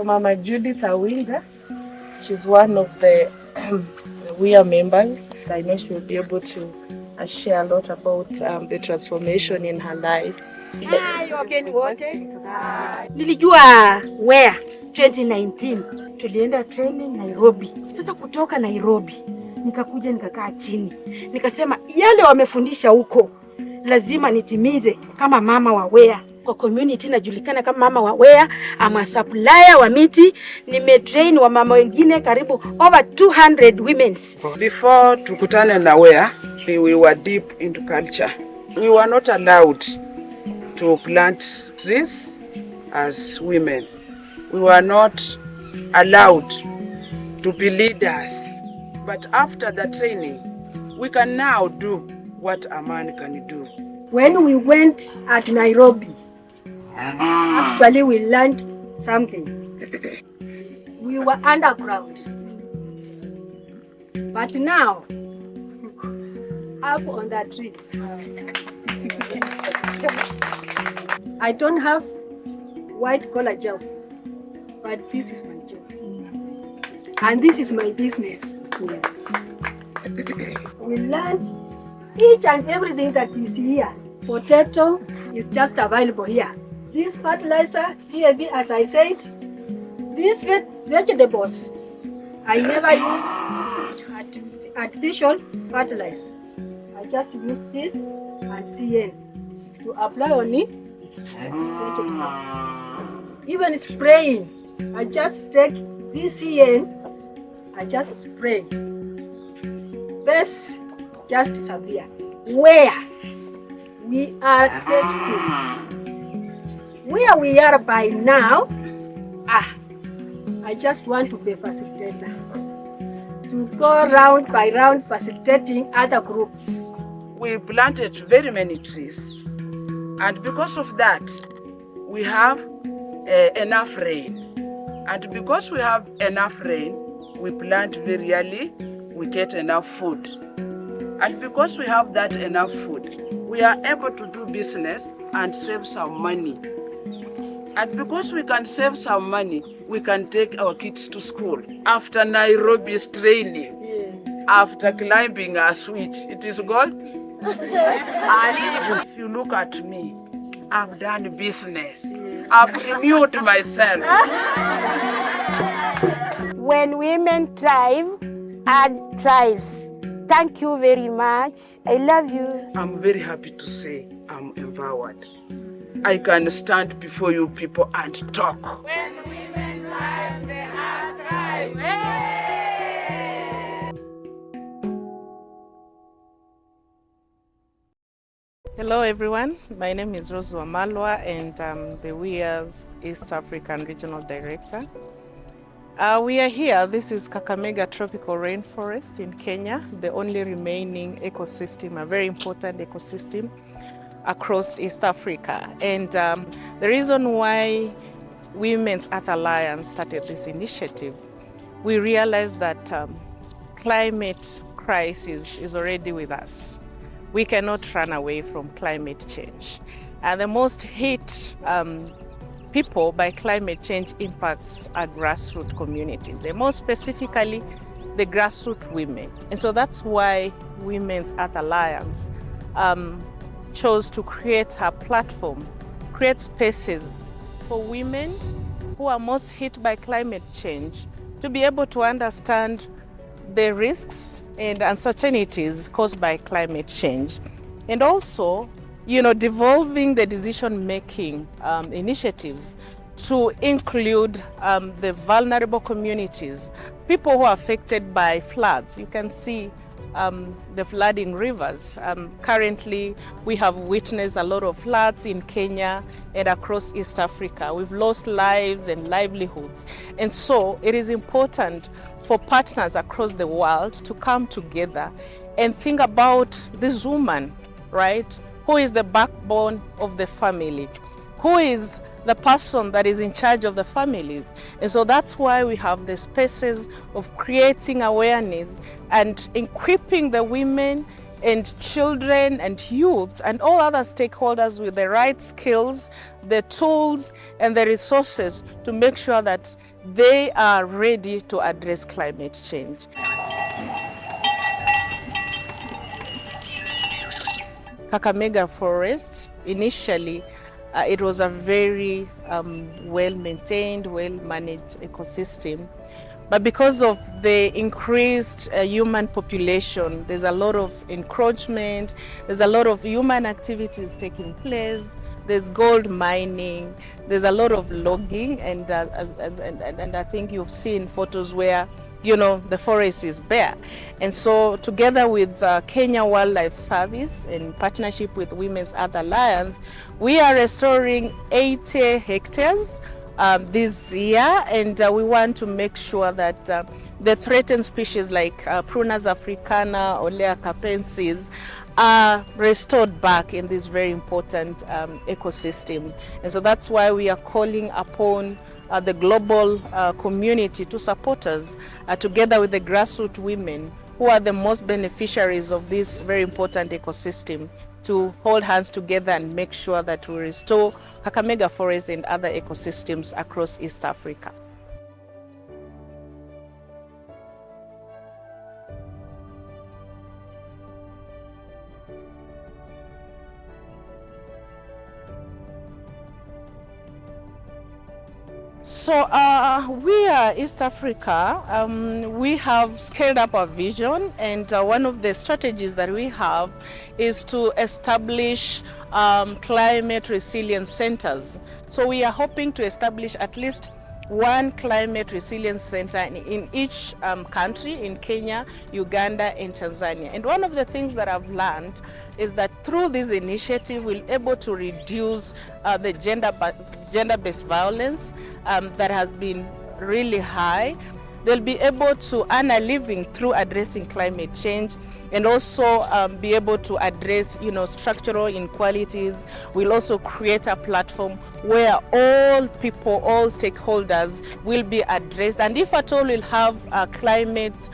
Mama Judith Awinja, she's one of the WEA members. I know she will be able to share a lot about the transformation in her life. Nilijua WEA 2019 tulienda training Nairobi. Sasa kutoka Nairobi nikakuja nikakaa chini nikasema yale wamefundisha huko lazima nitimize kama mama wa WEA. Kwa community najulikana kama mama wa WEA, ama supplier wa miti, nimetrain wa mama wengine karibu over 200 women. Before tukutane na WEA, we were deep into culture. We were not allowed to plant trees as women. We were not allowed to be leaders. But after the training, we can now do what a man can do. When we went at Nairobi, actually we learned something. We were underground. But now, up on that tree. I don't have white collar job, but this is my job. And this is my business. Yes. We learned each and everything that is here. Potato is just available here. This fertilizer, TAB, as I said, these vegetables, I never use artificial fertilizer. I just use this and CN to apply on it. Even spraying, I just take this CN, I just spray. Best, just severe. Where we are grateful. Where we are by now, I just want to be a facilitator. To go round by round facilitating other groups. We planted very many trees, and because of that, we have enough rain. And because we have enough rain, we plant very early, we get enough food. And because we have that enough food, we are able to do business and save some money. And because we can save some money, we can take our kids to school. After Nairobi's training, after climbing a switch, it is gold. And if you look at me, I've done business. I've renewed myself. When women thrive, art thrives. Thank you very much. I love you. I'm very happy to say I'm empowered. I can stand before you people and talk. When women thrive, the art thrives. Hello everyone, my name is Wamalwa and I'm the WEA's East African Regional Director. We are here, this is Kakamega Tropical Rainforest in Kenya, the only remaining ecosystem, a very important ecosystem across East Africa. And the reason why Women's Earth Alliance started this initiative, we realized that climate crisis is already with us. We cannot run away from climate change. And the most hit people by climate change impacts are grassroots communities, and more specifically, the grassroots women. And so that's why Women's Earth Alliance chose to create a platform, create spaces for women who are most hit by climate change to be able to understand the risks and uncertainties caused by climate change. And also, devolving the decision-making initiatives to include the vulnerable communities, people who are affected by floods. You can see the flooding rivers. Currently, we have witnessed a lot of floods in Kenya and across East Africa. We've lost lives and livelihoods. And so it is important for partners across the world to come together and think about this woman, right? Who is the backbone of the family? Who is the person that is in charge of the families? And so that's why we have the spaces of creating awareness and equipping the women and children and youth and all other stakeholders with the right skills, the tools and the resources to make sure that they are ready to address climate change. Kakamega Forest, initially, it was a very well-maintained, well-managed ecosystem. But because of the increased human population, there's a lot of encroachment, there's a lot of human activities taking place, there's gold mining, there's a lot of logging, and I think you've seen photos where the forest is bare. And so together with Kenya Wildlife Service in partnership with Women's Earth Alliance, we are restoring 80 hectares this year, and we want to make sure that the threatened species like Prunus africana or Lea capensis are restored back in these very important ecosystems. And so that's why we are calling upon the global community to support us together with the grassroots women who are the most beneficiaries of this very important ecosystem, to hold hands together and make sure that we restore Kakamega Forest and other ecosystems across East Africa. So we are East Africa. We have scaled up our vision, and one of the strategies that we have is to establish climate resilience centers. So we are hoping to establish at least one climate resilience center in each country, in Kenya, Uganda, and Tanzania. And one of the things that I've learned is that through this initiative, we're able to reduce the gender-based violence that has been really high. They'll be able to earn a living through addressing climate change, and also be able to address structural inequalities. We'll also create a platform where all people, all stakeholders will be addressed, and if at all we'll have climate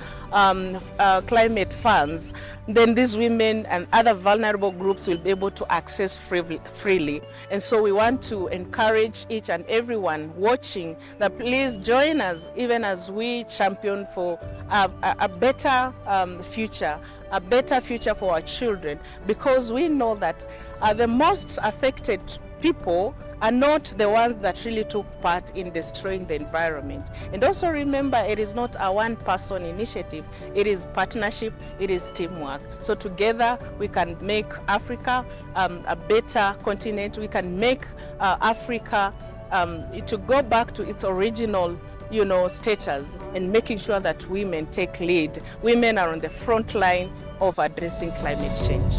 funds, then these women and other vulnerable groups will be able to access freely. And so we want to encourage each and everyone watching that please join us, even as we champion for a better future, a better future for our children, because we know that the most affected people are not the ones that really took part in destroying the environment. And also remember, it is not a one-person initiative. It is partnership, it is teamwork. So together we can make Africa a better continent. We can make Africa to go back to its original status, and making sure that women take lead. Women are on the front line of addressing climate change.